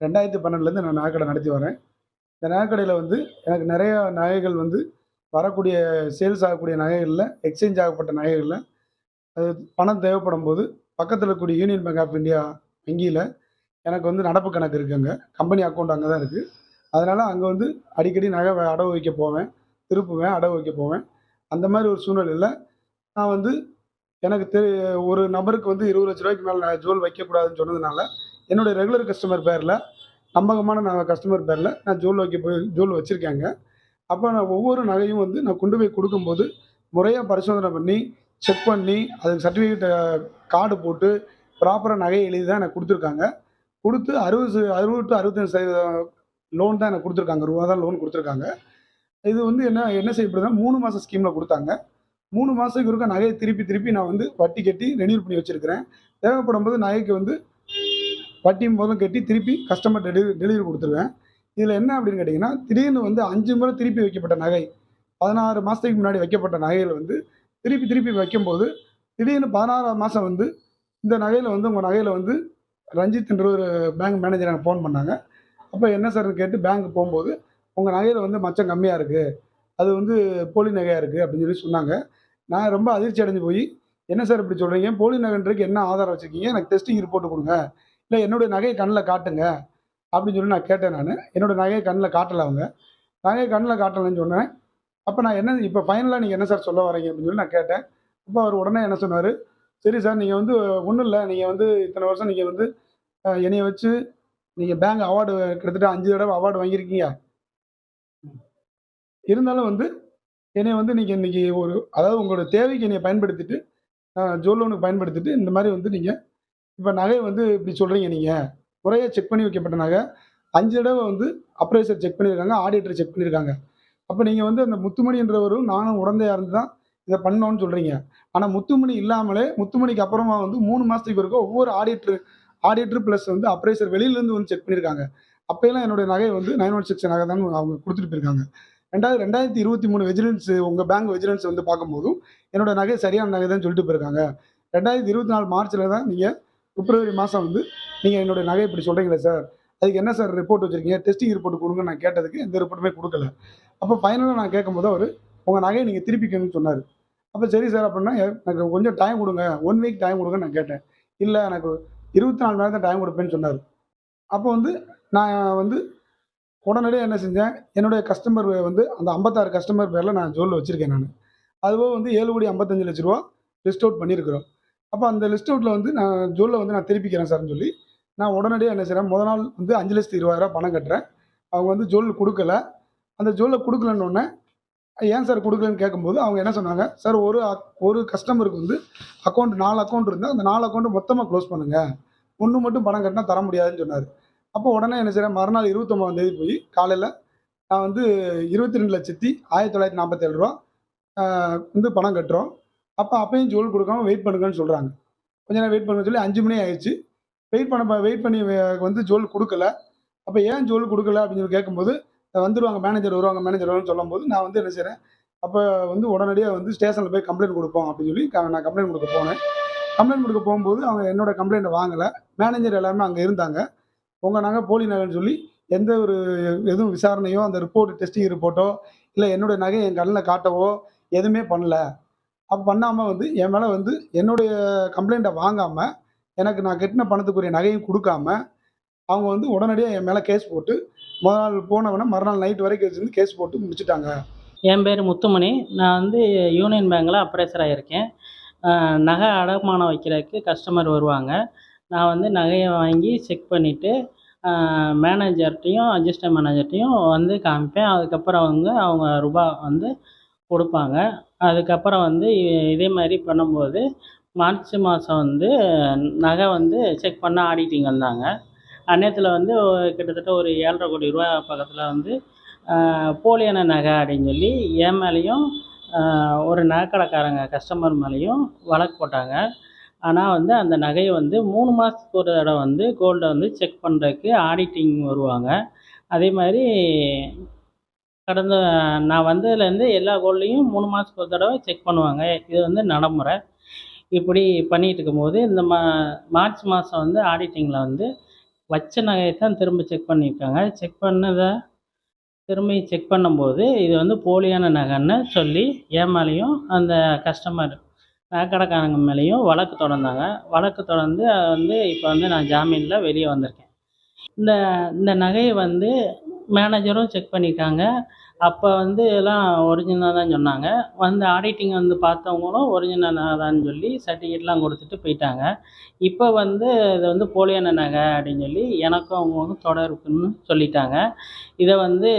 2012லேருந்து நான் நகைக்கடை நடத்தி வரேன். இந்த நகைக்கடையில வந்து எனக்கு நெறையா நகைகள் வந்து வரக்கூடிய சேல்ஸ் ஆகக்கூடிய நகைகள்ல, எக்ஸ்சேஞ்ச் ஆகப்பட்ட நகைகள்ல, அது பணம் தேவைப்படும்போது, பக்கத்தில இருக்கக்கூடிய யூனியன் பேங்க் ஆஃப் இந்தியா வங்கியில எனக்கு வந்து நடப்பு கணக்கு இருக்கு அங்க. கம்பெனி அக்கவுண்ட் அங்க தான் இருக்கு. அதனால அங்க வந்து அடிக்கடி நகை அடகு வைக்க போவேன். திருப்புவேன், அடகு வைக்க போவேன். அந்த மாரி ஒரு சூழ்நிலையில நான் வந்து எனக்கு ஒரு நபருக்கு வந்து ரூ. 20,00,000க்கு மேல நான் ஜுவல் வைக்கக்கூடாதுன்னு சொன்னதுனால, என்னுடைய ரெகுலர் கஸ்டமர் பேர்ல, நம்பகமான கஸ்டமர் பேர்ல நான் ஜுவல் வச்சிருக்கேங்க. அப்ப நான் ஒவ்வொரு நகையும் வந்து நான் கொண்டு போய் குடுக்கும்போது, முறையா பரிசோதனை பண்ணி, செக் பண்ணி, அதுக்கு சர்டிஃபிகேட் கார்டு போட்டு, ப்ராப்பரா நகைய எழுதி தான் எனக்கு குடுத்துருக்காங்க. குடுத்து 60 டூ 65% லோன் தான் எனக்கு குடுத்துருக்காங்க. ரூவா தான் லோன் குடுத்துருக்காங்க. இது வந்து என்ன என்ன செய்யப்படுதுன்னா 3 மாச ஸ்கீம்ல குடுத்தாங்க. 3 மாசத்துக்கு ஒருக்கா நகைய திருப்பி, திருப்பி நான் வந்து வட்டி கட்டி ரெனியூல் பண்ணி வச்சிருக்கிறேன். தேவைப்படும்போது நகைக்கு வந்து வட்டியும் முதலும் கட்டி திருப்பி கஸ்டமர்ட்ட டெலிவரி குடுத்துருவேன். இதுல என்ன அப்படின்னு கேட்டீங்கன்னா, திடீர்னு வந்து 5 முறை திருப்பி வைக்கப்பட்ட நகை, 16 மாசத்துக்கு முன்னாடி வைக்கப்பட்ட நகைகள் வந்து திருப்பி, திருப்பி வைக்கும்போது, திடீர்னு 16ஆம் மாசம் வந்து இந்த நகையில வந்து உங்க நகையில வந்து ரஞ்சித்ன்ற ஒரு பேங்க் மேனேஜர் எனக்கு ஃபோன் பண்ணாங்க. அப்ப என்ன சார்ன்னு கேட்டு பேங்க் போம்போது, உங்க நகையில வந்து மச்சம் கம்மியா இருக்கு. அது வந்து போலி நகையா இருக்கு அப்படின்னு சொல்லி சொன்னாங்க. நான் ரொம்ப அதிர்ச்சி அடைஞ்சு போயி, "என்ன சார் இப்படி சொல்றீங்க? போலி நகைன்றதுக்கு என்ன ஆதாரம் வச்சிருக்கீங்க? எனக்கு டெஸ்டிங் ரிப்போர்ட் குடுங்க. இல்ல என்னுடைய நகைய கண்ல காட்டுங்க." அப்படின்னு சொல்லி நான் கேட்டேன் நானு. என்னோட நகைய கண்ல காட்டல அவங்க. நகைய கண்ல காட்டலன்னு சொன்னேன். அப்ப நான் என்ன இப்ப ஃபைனலா நீங்க என்ன சார் சொல்ல வர்றீங்க? அப்படின்னு சொல்லி நான் கேட்டேன். அப்ப அவரு உடனே என்ன சொன்னாரு, "சரி சார் நீங்க வந்து ஒண்ணும் இல்ல. நீங்க வந்து இத்தன வருஷம் நீங்க வந்து என்னைய வச்சு நீங்க பேங்க் அவார்டு கிட்டத்தட்ட 5 தடவ அவார்டு வாங்கியிருக்கீங்க. இருந்தாலும் வந்து என்னைய வந்து நீங்க இன்னைக்கு அதாவது உங்களோட தேவைக்கு என்னைய பயன்படுத்திட்டு, ஜோல் லோனுக்கு பயன்படுத்திட்டு, இந்த மாரி வந்து நீங்க இப்ப நகை வந்து இப்படி சொல்றீங்க நீங்க. முறையா செக் பண்ணி வைக்கப்பட்ட நகை. 5 தடவ வந்து அப்ரைசர் செக் பண்ணியிருக்காங்க. ஆடிட்டர் செக் பண்ணியிருக்காங்க. அப்ப நீங்க வந்து அந்த முத்துமணின்றவரும் நானும் உடந்தையா இருந்து தான் இத பண்ணோம்னு சொல்றீங்க. ஆனா முத்துமணி இல்லாமலே முத்துமணிக்கு அப்புறமா வந்து 3 மாசத்துக்கு ஒருக்கா ஒவ்வொரு ஆடிட்டர் பிளஸ் வந்து அப்ரைசர் வெளியிலருந்து வந்து செக் பண்ணியிருக்காங்க. அப்பயெல்லாம் என்னுடைய நகை வந்து 916 நகை தான் அவங்க குடுத்துட்டு போயிருக்காங்க. 2023 விஜிலன்ஸ் உங்க பேங்க் விஜிலன்ஸ் வந்து பார்க்கும்போதும், என்னோட நகை சரியான நகை தான் சொல்லிட்டு போயிருக்காங்க. 2024 மார்ச்ல தான் நீங்க பிப்ரவரி மாசம் வந்து நீங்க என்னுடைய நகை இப்படி சொல்றீங்களே சார். அதுக்கு என்ன சார் ரிப்போர்ட் வச்சிருக்கீங்க? டெஸ்டிங் ரிப்போர்ட் குடுங்கன்னு நான் கேட்டதுக்கு எந்த ரிப்போர்ட்டுமே குடுக்கல. அப்ப ஃபைனலா நான் கேட்கும்போது அவரு, உங்க நகைய நீங்க திருப்பிக்கணும்னு சொன்னாரு. அப்ப சரி சார் அப்படின்னா, எனக்கு கொஞ்சம் டைம் குடுங்க. 1 வீக் டைம் குடுங்கன்னு நான் கேட்டேன். இல்ல எனக்கு 24 மணி நேரம் தான் டைம் குடுப்பேன்னு சொன்னாரு. அப்ப வந்து நான் வந்து உடனடியா என்ன செஞ்சேன், என்னுடைய கஸ்டமர் வந்து அந்த 56 கஸ்டமர் பேர்ல நான் ஜுவல் வச்சிருக்கேன் நானு. அதுபோக வந்து ரூ. 7,55,00,000 லிஸ்ட் அவுட் பண்ணியிருக்கிறோம். அப்ப அந்த லிஸ்ட் அவுட்ல வந்து நான் ஜுவல்ல வந்து நான் திருப்பிக்கிறேன் சார்ன்னு சொல்லி, நான் உடனடியா என்ன செய்றேன், மொத நாள் வந்து ரூ. 5,20,000 பணம் கட்டுறேன். அவங்க வந்து ஜுவல் குடுக்கல. அந்த ஜுவல்ல குடுக்கலன்னோனே, ஏன் சார் குடுக்கலன்னு கேட்கும்போது, அவங்க என்ன சொன்னாங்க, "சார் ஒரு கஸ்டமருக்கு வந்து 4 அக்கவுண்ட் இருந்தா, அந்த 4 அக்கவுண்ட் மொத்தமா குளோஸ் பண்ணுங்க. 1 மட்டும் பணம் கட்டினா தர முடியாதுன்னு" சொன்னாரு. அப்போ உடனே என்ன செய்றேன், மறுநாள் 29ஆம் தேதி போயி காலையில நான் வந்து ரூ. 22,947 ஆ வந்து பணம் கட்டுறோம். அப்பயும் ஜுவல் குடுக்காம வெயிட் பண்ணுங்கன்னு சொல்றாங்க. கொஞ்ச நேரம் வெயிட் பண்ணுங்கன்னு சொல்லி 5 மணி ஆயிருச்சு. வெயிட் பண்ணி வந்து ஜுவல் குடுக்கல. அப்ப ஏன் ஜுவல் குடுக்கல அப்படின்னு சொல்லி கேட்கும்போது, வந்துருவாங்க மேனேஜர் வருவாங்கன்னு சொல்லும்போது, நான் வந்து என்ன செய்றேன், அப்ப வந்து உடனடியா வந்து ஸ்டேஷன்ல போய் கம்ப்ளைண்ட் குடுப்போம் அப்படின்னு சொல்லி நான் கம்ப்ளைண்ட் குடுக்க போனேன். கம்ப்ளைண்ட் குடுக்க போம்போது, அவங்க என்னோட கம்ப்ளைண்ட்ட வாங்கல. மேனேஜர் எல்லாருமே அங்க இருந்தாங்க. உங்க நகை போலி நகைன்னு சொல்லி எந்த ஒரு எதுவும் விசாரணையோ, அந்த ரிப்போர்ட் டெஸ்டிங் ரிப்போர்ட்டோ, இல்ல என்னுடைய நகைய என் கண்ல காட்டவோ எதுவுமே பண்ணல. அப்ப பண்ணாம வந்து என் மேல வந்து என்னுடைய கம்ப்ளைண்ட்ட வாங்காம, எனக்கு நான் கட்டின பணத்துக்குரிய நகையும் குடுக்காம, அவங்க வந்து உடனடியா என் மேல கேஸ் போட்டு, மொத நாள் போனவன மறுநாள் நைட் வரைக்கும் வச்சிருந்து கேஸ் போட்டு முடிச்சுட்டாங்க. என் பேர் முத்துமணி. நான் வந்து யூனியன் பேங்க்ல அப்ரைசரா இருக்கேன். நகை அடமானம் வைக்கிறதுக்கு கஸ்டமர் வருவாங்க. நான் வந்து நகைய வாங்கி செக் பண்ணிட்டு, மேனேஜர்ட்டயும், அசிஸ்டன்ட் மேனேஜர்ட்டயும் வந்து காமிப்பேன். அதுக்கப்புறம் வந்து அவங்க ரூபா வந்து குடுப்பாங்க. அதுக்கப்புறம் வந்து இதே மாரி பண்ணும்போது, மார்ச் மாதம் வந்து நகை வந்து செக் பண்ண ஆடிட்டிங் வந்தாங்க. அந்நேரத்துல வந்து கிட்டத்தட்ட ஒரு ரூ. 7,50,00,000 பக்கத்துல வந்து போலியான நகை அப்படின்னு சொல்லி என் மேலேயும் ஒரு நகைக்கடைக்காரங்க கஸ்டமர் மேலேயும் வழக்கு போட்டாங்க. ஆனால் வந்து அந்த நகையை வந்து 3 மாதத்துக்கு ஒரு தடவை வந்து கோல்டை வந்து செக் பண்ணுறதுக்கு ஆடிட்டிங் வருவாங்க. அதே மாதிரி கடந்த நான் வந்ததுலேருந்து எல்லா கோல்டையும் 3 மாதத்துக்கு ஒரு தடவை செக் பண்ணுவாங்க. இது வந்து நடைமுறை. இப்படி பண்ணிகிட்டு இருக்கும்போது இந்த மார்ச் மாதம் வந்து ஆடிட்டிங்கில் வந்து வச்ச நகையை தான் திரும்ப செக் பண்ணியிருக்காங்க. திரும்பி செக் பண்ணும்போது இது வந்து போலியான நகைன்னு சொல்லி என் மேலேயும் அந்த கஸ்டமர் நகைக்கடைக்காரங்க மேலேயும் வழக்கு தொடர்ந்தாங்க. வழக்கு தொடர்ந்து வந்து இப்போ வந்து நான் ஜாமீனில் வெளியே வந்திருக்கேன். இந்த இந்த நகையை வந்து மேனேஜரும் செக் பண்ணியிருக்காங்க. அப்போ வந்து எல்லாம் ஒரிஜினலாக தான் சொன்னாங்க. வந்து ஆடிட்டிங் வந்து பார்த்தவங்களும் ஒரிஜினல் தான்னு சொல்லி சர்டிஃபிகேட்லாம் கொடுத்துட்டு போயிட்டாங்க. இப்போ வந்து இது வந்து போலியான நகை அப்படின்னு சொல்லி எனக்கும் அவங்களுக்கும் தொடர்புன்னு சொல்லிட்டாங்க. இதை வந்து